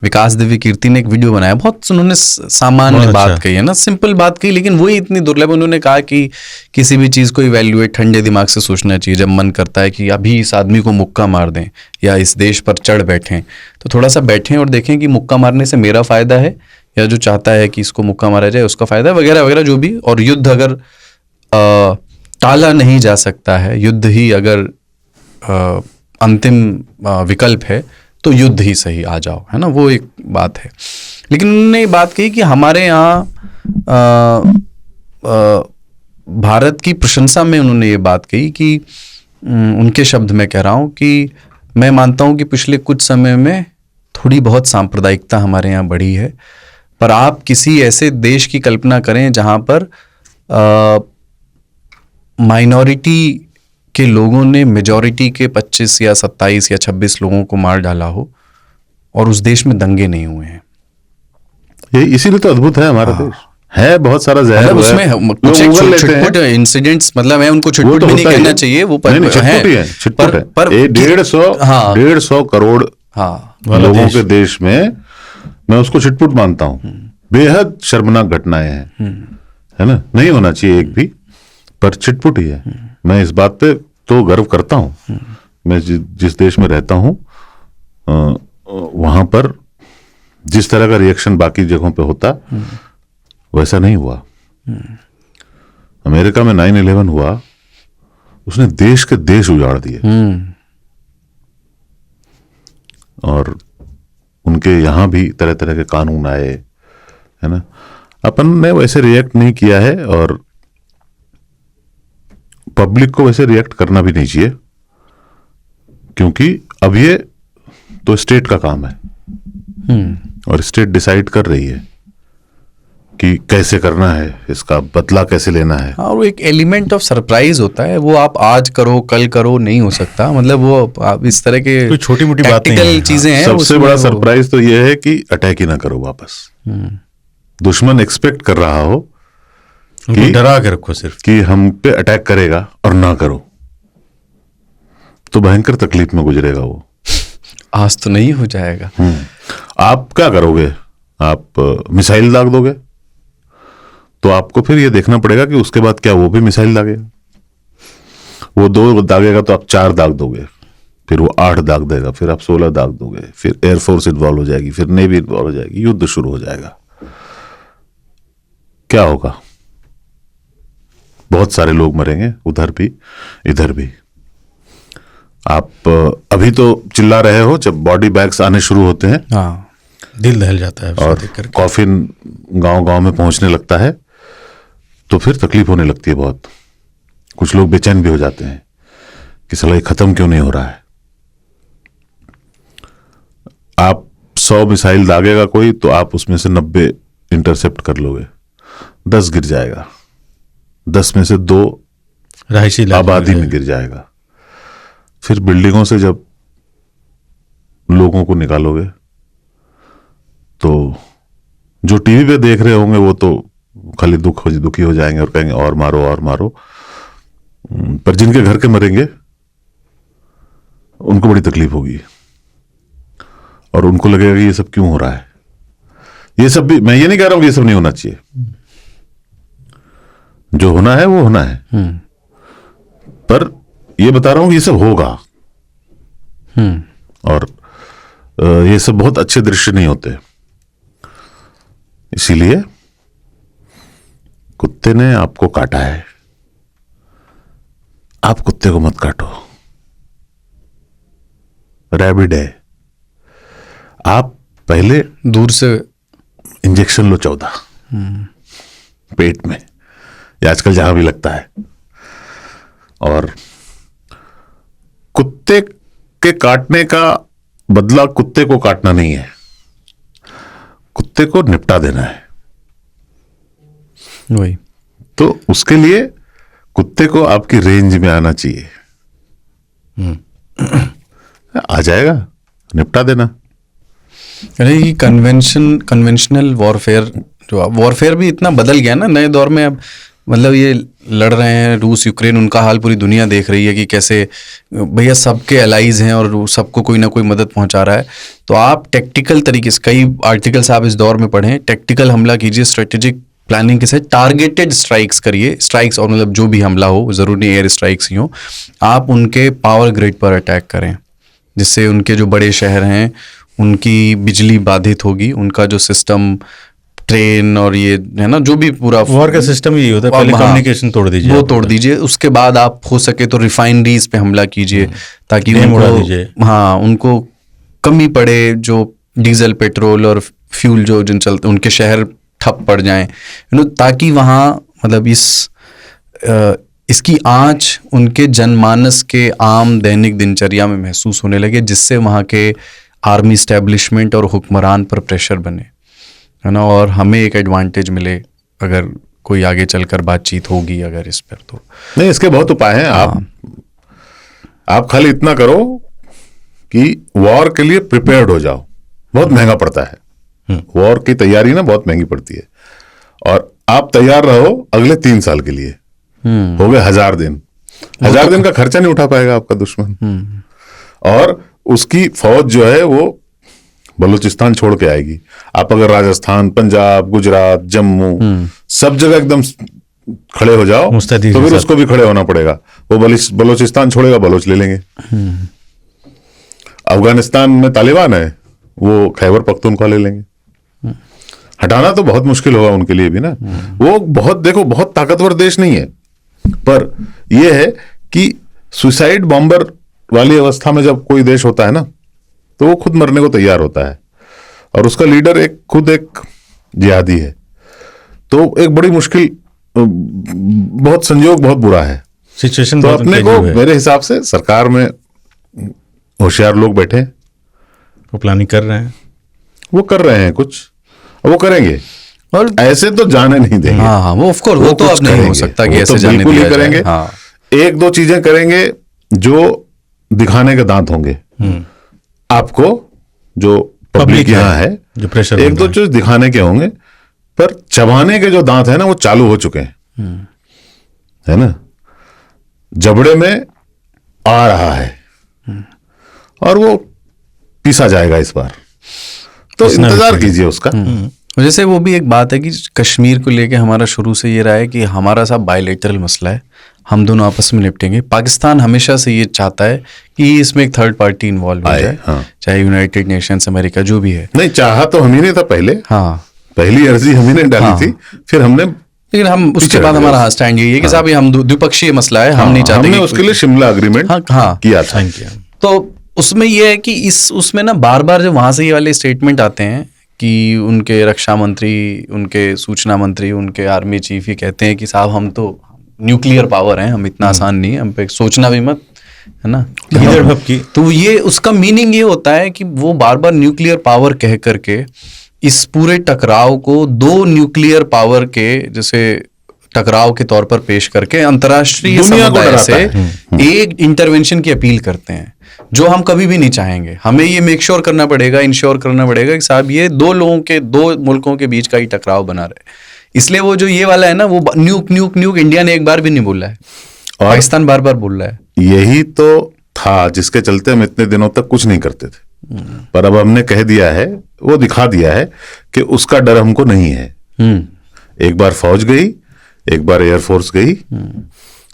विकास दिव्य कीर्ति ने एक वीडियो बनाया, बहुत उन्होंने सामान्य बात कही है ना, सिंपल बात कही, लेकिन वही इतनी दुर्लभ। उन्होंने कहा कि किसी भी चीज़ को इवैल्यूएट ठंडे दिमाग से सोचना चाहिए। जब मन करता है कि अभी इस आदमी को मुक्का मार दें या इस देश पर चढ़ बैठें, तो थोड़ा सा बैठें और देखें कि मुक्का मारने से मेरा फ़ायदा है या जो चाहता है कि इसको मुक्का मारा जाए उसका फ़ायदा है, वगैरह वगैरह जो भी। और युद्ध अगर टाला नहीं जा सकता है, युद्ध ही अगर अंतिम विकल्प है, तो युद्ध ही सही, आ जाओ, है ना, वो एक बात है। लेकिन उन्होंने ये बात कही कि हमारे यहाँ भारत की प्रशंसा में उन्होंने ये बात कही कि उनके शब्द में कह रहा हूँ कि मैं मानता हूँ कि पिछले कुछ समय में थोड़ी बहुत सांप्रदायिकता हमारे यहाँ बढ़ी है, पर आप किसी ऐसे देश की कल्पना करें जहाँ पर माइनॉरिटी के लोगों ने मेजॉरिटी के 25 या 27 या 26 लोगों को मार डाला हो और उस देश में दंगे नहीं हुए हैं। ये इसीलिए तो अद्भुत है हमारा देश, है बहुत सारा जहर, उसमें कुछ छिटपुट इंसिडेंट्स, मतलब है उनको छिटपुट भी नहीं कहना चाहिए, वो पर 150 करोड़ लोगों के देश में मैं उसको छिटपुट मानता हूँ। बेहद शर्मनाक घटनाएं हैं, है ना, नहीं होना चाहिए एक भी, पर छिटपुट ही है। मैं इस बात पे तो गर्व करता हूँ। मैं जिस देश में रहता हूँ वहां पर जिस तरह का रिएक्शन बाकी जगहों पे होता वैसा नहीं हुआ। अमेरिका में 9/11 हुआ, उसने देश के देश उजाड़ दिए, और उनके यहां भी तरह तरह के कानून आए, है ना। अपन ने वैसे रिएक्ट नहीं किया है, और पब्लिक को वैसे रिएक्ट करना भी नहीं चाहिए, क्योंकि अब ये तो स्टेट का काम है, और स्टेट डिसाइड कर रही है कि कैसे करना है, इसका बदला कैसे लेना है। और एक एलिमेंट ऑफ सरप्राइज होता है, वो आप आज करो कल करो नहीं हो सकता, मतलब वो आप इस तरह के छोटी मोटी प्रैक्टिकल चीजें हैं। सबसे बड़ा सरप्राइज तो ये है कि अटैक ही ना करो वापस। दुश्मन एक्सपेक्ट कर रहा हो कि डरा के रखो सिर्फ कि हम पे अटैक करेगा और ना करो, तो भयंकर तकलीफ में गुजरेगा वो। आज तो नहीं हो जाएगा। आप क्या करोगे? आप मिसाइल दाग दोगे, तो आपको फिर ये देखना पड़ेगा कि उसके बाद क्या वो भी मिसाइल दागेगा। वो 2 दागेगा तो आप 4 दाग दोगे, फिर वो 8 दाग देगा, फिर आप 16 दाग दोगे, फिर एयरफोर्स इन्वॉल्व हो जाएगी, फिर नेवी इन्वॉल्व हो जाएगी, युद्ध शुरू हो जाएगा। क्या होगा? बहुत सारे लोग मरेंगे, उधर भी इधर भी। आप अभी तो चिल्ला रहे हो, जब बॉडी बैग्स आने शुरू होते हैं, हाँ, दिल दहल जाता है, और कॉफिन गांव-गांव में पहुंचने लगता है, तो फिर तकलीफ होने लगती है बहुत। कुछ लोग बेचैन भी हो जाते हैं कि साला ये खत्म क्यों नहीं हो रहा है। आप 100 मिसाइल दागेगा कोई, तो आप उसमें से 90 इंटरसेप्ट कर लोगे, 10 गिर जाएगा, 10 में से 2 रहायशी आबादी में गिर जाएगा। फिर बिल्डिंगों से जब लोगों को निकालोगे, तो जो टीवी पे देख रहे होंगे वो तो खाली दुखी हो जाएंगे और कहेंगे और मारो और मारो, पर जिनके घर के मरेंगे उनको बड़ी तकलीफ होगी, और उनको लगेगा कि ये सब क्यों हो रहा है। ये सब भी, मैं ये नहीं कह रहा हूं कि ये सब नहीं होना चाहिए, जो होना है वो होना है, पर ये बता रहा हूं कि ये सब होगा, और ये सब बहुत अच्छे दृश्य नहीं होते। इसीलिए कुत्ते ने आपको काटा है, आप कुत्ते को मत काटो। रैबिड है, आप पहले दूर से इंजेक्शन लो 14 पेट में, या आजकल जहां भी लगता है। और कुत्ते के काटने का बदला कुत्ते को काटना नहीं है, कुत्ते को निपटा देना है। वही तो उसके लिए कुत्ते को आपकी रेंज में आना चाहिए, आ जाएगा, निपटा देना। अरे ये कन्वेंशनल वॉरफेयर, जो वॉरफेयर भी इतना बदल गया ना नए दौर में। अब मतलब ये लड़ रहे हैं रूस यूक्रेन, उनका हाल पूरी दुनिया देख रही है कि कैसे भैया सबके एलाइज हैं और सबको कोई ना कोई मदद पहुंचा रहा है। तो आप टेक्टिकल तरीके से, कई आर्टिकल्स आप इस दौर में पढ़ें, टेक्टिकल हमला कीजिए, स्ट्रेटेजिक प्लानिंग के साथ टारगेटेड स्ट्राइक्स करिए, स्ट्राइक्स और मतलब जो भी हमला हो, ज़रूरी नहीं एयर स्ट्राइक्स ही हो, आप उनके पावर ग्रिड पर अटैक करें जिससे उनके जो बड़े शहर हैं उनकी बिजली बाधित होगी, उनका जो सिस्टम ट्रेन और ये है ना जो भी पूरा वॉर का सिस्टम ही होता है, पहले कम्युनिकेशन तोड़ दीजिए, वो तोड़ दीजिए। उसके बाद आप हो सके तो रिफाइनरीज पे हमला कीजिए ताकि उनको, हाँ, उनको कमी पड़े, जो डीजल पेट्रोल और फ्यूल जो जिन चलते उनके शहर ठप पड़ जाएं, ताकि वहाँ मतलब इसकी आँच उनके जनमानस के आम दैनिक दिनचर्या में महसूस होने लगे, जिससे वहाँ के आर्मी स्टैब्लिशमेंट और हुक्मरान पर प्रेशर बने, है ना, और हमें एक एडवांटेज मिले अगर कोई आगे चलकर बातचीत होगी अगर इस पर। तो नहीं, इसके बहुत उपाय हैं। आप खाली इतना करो कि वॉर के लिए प्रिपेयर्ड हो जाओ। बहुत महंगा पड़ता है वॉर की तैयारी ना, बहुत महंगी पड़ती है। और आप तैयार रहो अगले 3 साल के लिए। हो गए 1000 दिन, 1000 दिन का खर्चा नहीं उठा पाएगा आपका दुश्मन। और उसकी फौज जो है वो बलूचिस्तान छोड़ के आएगी। आप अगर राजस्थान, पंजाब, गुजरात, जम्मू सब जगह एकदम खड़े हो जाओ तो फिर उसको भी खड़े होना पड़ेगा। वो बलूचिस्तान छोड़ेगा, बलोच ले लेंगे। अफगानिस्तान में तालिबान है, वो खैबर पख्तूनख्वा ले लेंगे। हटाना तो बहुत मुश्किल होगा उनके लिए भी ना। वो बहुत ताकतवर देश नहीं है, पर यह है कि सुसाइड बॉम्बर वाली अवस्था में जब कोई देश होता है ना, तो वो खुद मरने को तैयार होता है और उसका लीडर खुद एक जिहादी है। तो एक बड़ी मुश्किल, बहुत संयोग बहुत बुरा है सिचुएशन। तो अपने को मेरे हिसाब से सरकार में होशियार लोग बैठे, वो प्लानिंग कर रहे हैं, वो कर रहे हैं कुछ, वो करेंगे और ऐसे तो जाने नहीं देंगे। हाँ, वो ऑफ कोर्स वो तो अब नहीं हो सकता कि ऐसे जाने दिया जाए। करेंगे। हाँ। 1-2 चीजें करेंगे जो दिखाने के दांत होंगे आपको, जो पब्लिक यहाँ है, जो प्रेशर 1-2 चीज दिखाने के होंगे, पर चबाने के जो दांत है ना वो चालू हो चुके हैं, है ना। जबड़े में आ रहा है और वो पीसा जाएगा इस बार, तो इंतजार कीजिए उसका। जैसे वो भी एक बात है कि कश्मीर को लेके हमारा शुरू से ये रहा है कि हमारा सब बायलैटरल मसला है, हम दोनों आपस में निपटेंगे। पाकिस्तान हमेशा से ये चाहता है कि इसमें एक थर्ड पार्टी इन्वॉल्व हो जाए, हाँ। चाहे यूनाइटेड नेशंस, अमेरिका, जो भी है। नहीं, चाहा तो हम ही नहीं था पहले, हाँ, पहली अर्जी हम ही ने डाली थी, फिर हमने, लेकिन हम उसके बाद हमारा स्टैंड यही है कि साहब ये हम द्विपक्षीय मसला है, हम नहीं चाहते। हमने उसके लिए शिमला अग्रीमेंट किया था। तो उसमें ये है कि उसमें ना बार बार जब वहां से ये वाले स्टेटमेंट आते हैं कि उनके रक्षा मंत्री, उनके सूचना मंत्री, उनके आर्मी चीफ ये कहते हैं कि साहब हम तो न्यूक्लियर पावर हैं, हम इतना आसान नहीं है, हम पे सोचना भी मत, है ना। तो ये उसका मीनिंग ये होता है कि वो बार बार न्यूक्लियर पावर कह करके इस पूरे टकराव को 2 न्यूक्लियर पावर के जैसे टकराव के तौर पर पेश करके अंतर्राष्ट्रीय समुदाय से एक इंटरवेंशन की अपील करते हैं, जो हम कभी भी नहीं चाहेंगे। हमें ये मेक श्योर करना पड़ेगा, इंश्योर करना पड़ेगा कि साहब ये 2 लोगों के, 2 मुल्कों के बीच का ही टकराव बना रहे। इसलिए वो जो ये वाला है ना, वो न्यूक न्यूक न्यूक इंडिया ने एक बार भी नहीं बोला है, पाकिस्तान बार बार बोल रहा है। यही तो था जिसके चलते हम इतने दिनों तक कुछ नहीं करते थे, पर अब हमने कह दिया है, वो दिखा दिया है कि उसका डर हमको नहीं है। एक बार फौज गई, एक बार एयरफोर्स गई,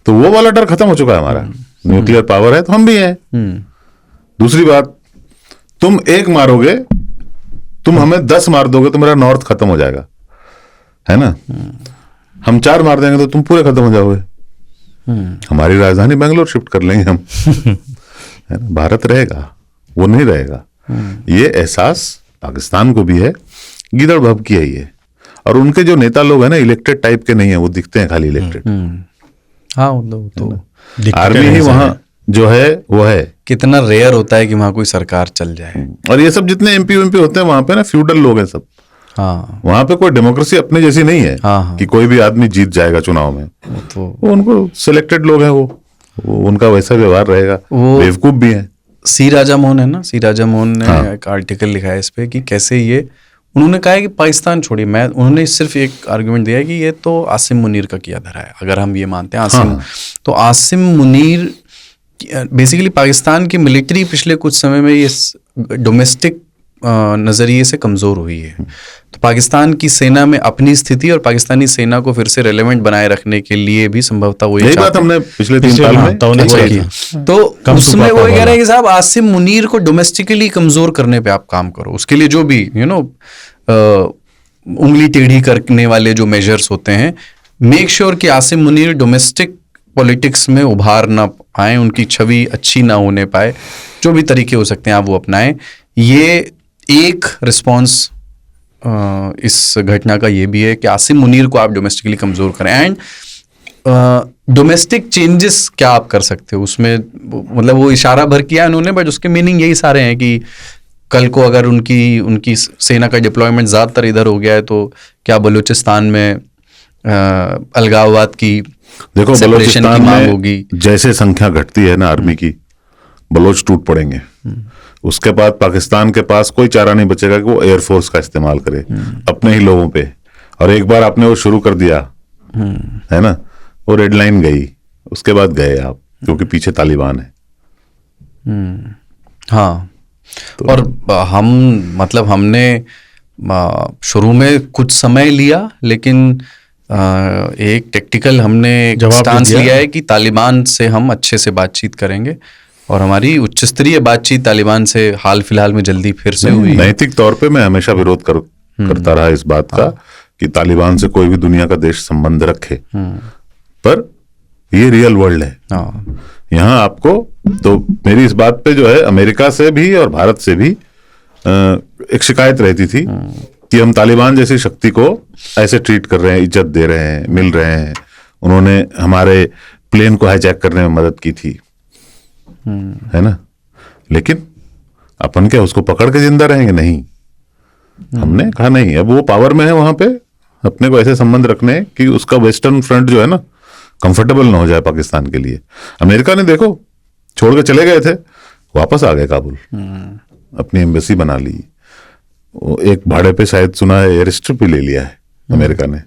तो वो वाला डर खत्म हो चुका है हमारा। न्यूक्लियर पावर है तो हम भी हैं। दूसरी बात, तुम एक मारोगे, तुम हमें 10 मार दोगे तो मेरा नॉर्थ खत्म हो जाएगा, है ना। हम 4 मार देंगे तो तुम पूरे खत्म हो जाओगे। हमारी राजधानी बेंगलोर शिफ्ट कर लेंगे हम, है ना। भारत रहेगा, वो नहीं रहेगा। ये एहसास पाकिस्तान को भी है, गिदड़ भब की है ये। और उनके जो नेता लोग हैं ना, इलेक्टेड टाइप के नहीं है, वो दिखते हैं खाली इलेक्टेड। हाँ, तो आर्मी ही वहां जो है वो है। कितना रेयर होता है कि वहां कोई सरकार चल जाए। और ये सब जितने एमपी होते हैं वहां पे ना, फ्यूडल लोग हैं सब। हाँ, वहां पे कोई डेमोक्रेसी अपने जैसी नहीं है। हाँ। कि कोई भी आदमी जीत जाएगा चुनाव में, तो वो उनको सिलेक्टेड लोग हैं, वो उनका वैसा व्यवहार रहेगा। वो बेवकूफ भी है। सी राजा मोहन है ना, सी राजा मोहन ने एक आर्टिकल लिखा है इस पे कि कैसे ये उन्होंने कहा है कि पाकिस्तान छोड़िए, उन्होंने सिर्फ एक आर्गुमेंट दिया है कि ये तो आसिम मुनीर का किया धरा है, अगर हम ये मानते हैं तो आसिम मुनीर बेसिकली पाकिस्तान की मिलिट्री पिछले कुछ समय में ये डोमेस्टिक नज़रिए से कमज़ोर हुई है। तो पाकिस्तान की सेना में अपनी स्थिति और पाकिस्तानी सेना को फिर से रेलेवेंट बनाए रखने के लिए भी संभवतः वो यही बात हमने पिछले 3 साल में तो उसमें वो कह रहे हैं कि साहब आसिम मुनीर को डोमेस्टिकली कमज़ोर करने पे आप काम करो, उसके लिए जो भी उंगली टेढ़ी करने वाले जो मेजर्स होते हैं, मेक श्योर कि आसिम मुनीर डोमेस्टिक पॉलिटिक्स में उभार ना आए, उनकी छवि अच्छी ना होने पाए, जो भी तरीके हो सकते हैं आप वो अपनाएं। ये एक रिस्पॉन्स इस घटना का ये भी है कि आसिम मुनीर को आप डोमेस्टिकली कमज़ोर करें। एंड डोमेस्टिक चेंजेस क्या आप कर सकते हो उसमें, मतलब वो इशारा भर किया उन्होंने, बट उसके मीनिंग यही सारे हैं कि कल को अगर उनकी सेना का डिप्लॉयमेंट ज़्यादातर इधर हो गया है तो क्या बलूचिस्तान में अलगाववाद की, देखो बलूचिस्तान में होगी, जैसे संख्या घटती है ना आर्मी की, बलोच टूट पड़ेंगे। उसके बाद पाकिस्तान के पास कोई चारा नहीं बचेगा कि वो एयरफोर्स का इस्तेमाल करे अपने ही लोगों पे। और एक बार आपने वो शुरू कर दिया है ना, वो रेड लाइन गई, उसके बाद गए आप, क्योंकि पीछे तालिबान है। हाँ तो और हमने शुरू में कुछ समय लिया, लेकिन एक टेक्टिकल हमने स्टांस लिया है कि तालिबान से हम अच्छे से बातचीत करेंगे, और हमारी उच्च स्तरीय बातचीत तालिबान से हाल फिलहाल में जल्दी फिर से हुई। नैतिक तौर पे मैं हमेशा विरोध करता रहा इस बात का कि तालिबान से कोई भी दुनिया का देश संबंध रखे, पर ये रियल वर्ल्ड है। यहाँ आपको तो मेरी इस बात पे जो है अमेरिका से भी और भारत से भी एक शिकायत रहती थी कि हम तालिबान जैसी शक्ति को ऐसे ट्रीट कर रहे हैं, इज्जत दे रहे हैं, मिल रहे हैं। उन्होंने हमारे प्लेन को हाईजैक करने में मदद की थी, है ना, लेकिन अपन क्या उसको पकड़ के जिंदा रहेंगे? नहीं, हमने कहा नहीं, अब वो पावर में है वहां पे, अपने को ऐसे संबंध रखने कि उसका वेस्टर्न फ्रंट जो है ना कंफर्टेबल ना हो जाए पाकिस्तान के लिए। अमेरिका ने देखो छोड़ के चले गए थे, वापस आ गए काबुल, अपनी एम्बेसी बना ली, एक भाड़े पे शायद सुना है एयर स्ट्रिप भी ले लिया है अमेरिका ने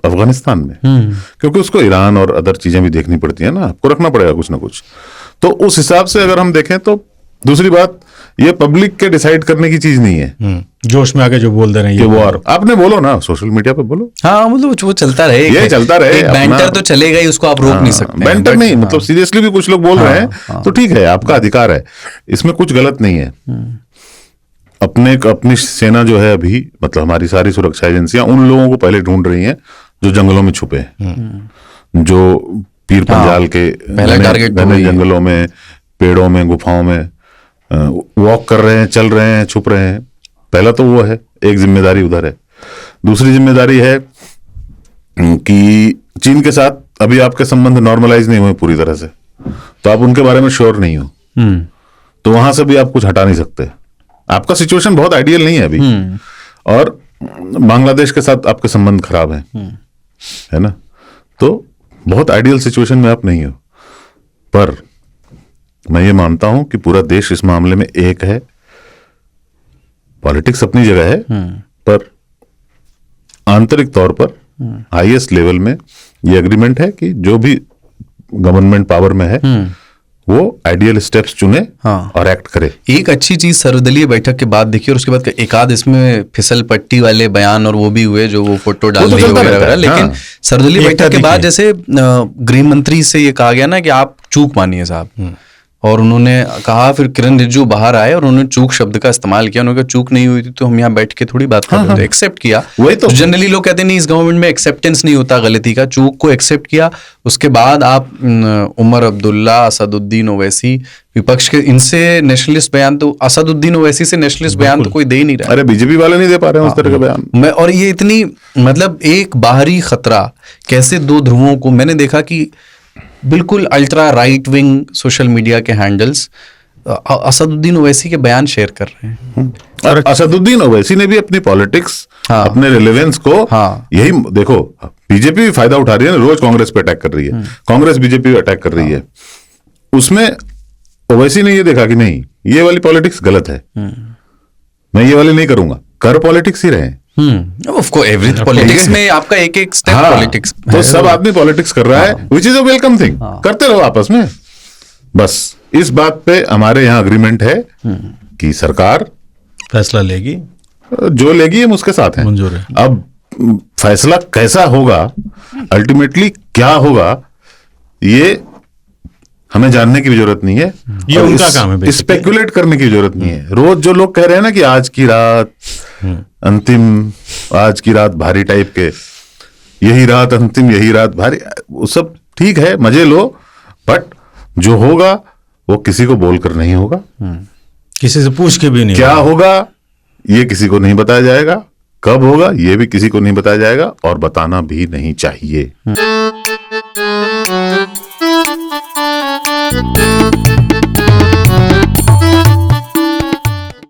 अफगानिस्तान में, क्योंकि उसको ईरान और अदर चीजें भी देखनी पड़ती है ना, आपको रखना पड़ेगा कुछ ना कुछ। तो उस हिसाब से अगर हम देखें तो दूसरी बात, ये पब्लिक के डिसाइड करने की चीज नहीं है। जोश में आके जो बोल दे रहे हैं ये वॉर, आपने बोलो ना, सोशल मीडिया पे बोलो। हाँ, मतलब वो चलता रहे, ये चलता रहे, बैंटर तो चलेगा ही, उसको आप रोक नहीं सकते। बैंटर नहीं, मतलब सीरियसली भी कुछ लोग बोल रहे हैं तो ठीक है, आपका अधिकार है, इसमें कुछ गलत नहीं है। अपनी सेना जो है अभी, मतलब हमारी सारी सुरक्षा एजेंसियां उन लोगों को पहले ढूंढ रही हैं जो जंगलों में छुपे हैं, जो पीर पंजाल के घने जंगलों में, पेड़ों में, गुफाओं में वॉक कर रहे हैं, चल रहे हैं, छुप रहे हैं। पहला तो वो है, एक जिम्मेदारी उधर है। दूसरी जिम्मेदारी है कि चीन के साथ अभी आपके संबंध नॉर्मलाइज नहीं हुए पूरी तरह से, तो आप उनके बारे में श्योर नहीं हो, तो वहां से भी आप कुछ हटा नहीं सकते। आपका सिचुएशन बहुत आइडियल नहीं है अभी, और बांग्लादेश के साथ आपके संबंध खराब हैं, है ना, तो बहुत आइडियल सिचुएशन में आप नहीं हो। पर मैं ये मानता हूं कि पूरा देश इस मामले में एक है। पॉलिटिक्स अपनी जगह है, पर आंतरिक तौर पर हाईएस्ट लेवल में ये एग्रीमेंट है कि जो भी गवर्नमेंट पावर में है वो आइडियल स्टेप्स चुने और एक्ट करे। एक अच्छी चीज सर्वदलीय बैठक के बाद देखिए, और उसके बाद एक आध इसमें फिसल पट्टी वाले बयान और वो भी हुए जो वो फोटो डाल रही है, लेकिन सर्वदलीय बैठक के बाद जैसे गृह मंत्री से ये कहा गया ना कि आप चूक मानिए साहब, और उन्होंने कहा, फिर किरण रिजिजू बाहर आए और उन्होंने चूक शब्द का इस्तेमाल किया। उन्होंने कहा चूक नहीं हुई थी तो हम यहाँ बैठ के थोड़ी बात कर रहे थे, एक्सेप्ट किया। वही तो जनरली लोग कहते नहीं, इस गवर्नमेंट में एक्सेप्टेंस नहीं होता गलती का, चूक को एक्सेप्ट किया। उसके बाद आप उमर अब्दुल्ला, असदुद्दीन ओवैसी, विपक्ष के, इनसे नेशनलिस्ट बयान, तो असदुद्दीन ओवैसी से नेशनलिस्ट बयान तो कोई दे ही नहीं रहा। अरे बीजेपी वाले नहीं दे पा रहे हैं उस तरह का बयान। और ये इतनी, मतलब एक बाहरी खतरा, कैसे दो ध्रुवों को मैंने देखा कि बिल्कुल ultra right wing social media के हैंडल्स असदुद्दीन ओवैसी के बयान शेयर कर रहे हैं। और असदुद्दीन ओवैसी ने भी अपनी पॉलिटिक्स, अपने रिलेवेंस को, यही देखो, बीजेपी भी फायदा उठा रही है ना, रोज कांग्रेस पे अटैक कर रही है, कांग्रेस बीजेपी पे अटैक कर रही है। उसमें ओवैसी ने ये देखा कि नहीं, ये वाली पॉलिटिक्स गलत है, मैं ये वाले नहीं करूंगा, कर पॉलिटिक्स ही रहे। ऑफ कोर्स एवरी पॉलिटिक्स में आपका एक एक स्टेप हाँ, पॉलिटिक्स तो सब आदमी पॉलिटिक्स कर रहा है, which is a welcome thing. करते रहो आपस में। बस इस बात पे हमारे यहाँ अग्रीमेंट है कि सरकार फैसला लेगी, जो लेगी हम उसके साथ हैं। मंजूर है। अब फैसला कैसा होगा, अल्टीमेटली क्या होगा, ये हमें जानने की भी जरूरत नहीं है। ये और उनका काम है basically। स्पेकुलेट करने की जरूरत नहीं है। रोज जो लोग कह रहे हैं ना कि आज की रात अंतिम, आज की रात भारी टाइप के, यही रात अंतिम, यही रात भारी, वो सब ठीक है, मजे लो, बट जो होगा वो किसी को बोलकर नहीं होगा। किसी से पूछ के भी नहीं क्या होगा ये किसी को नहीं बताया जाएगा, कब होगा ये भी किसी को नहीं बताया जाएगा, और बताना भी नहीं चाहिए।